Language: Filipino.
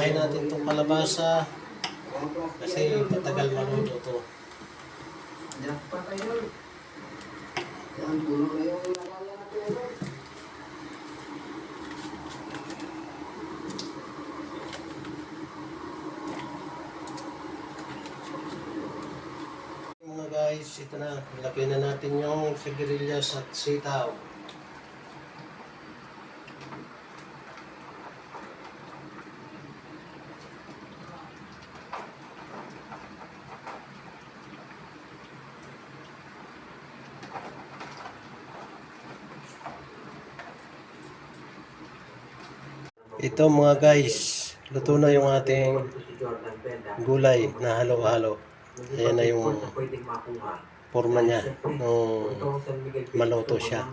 Hiwain natin itong kalabasa kasi matagal maluto to. Mga guys, ito na. Ilagay na natin yung sigarilyas at sitaw. Ito mga guys, luto na yung ating gulay na halo-halo. Ayan na yung forma niya nung maluto siya.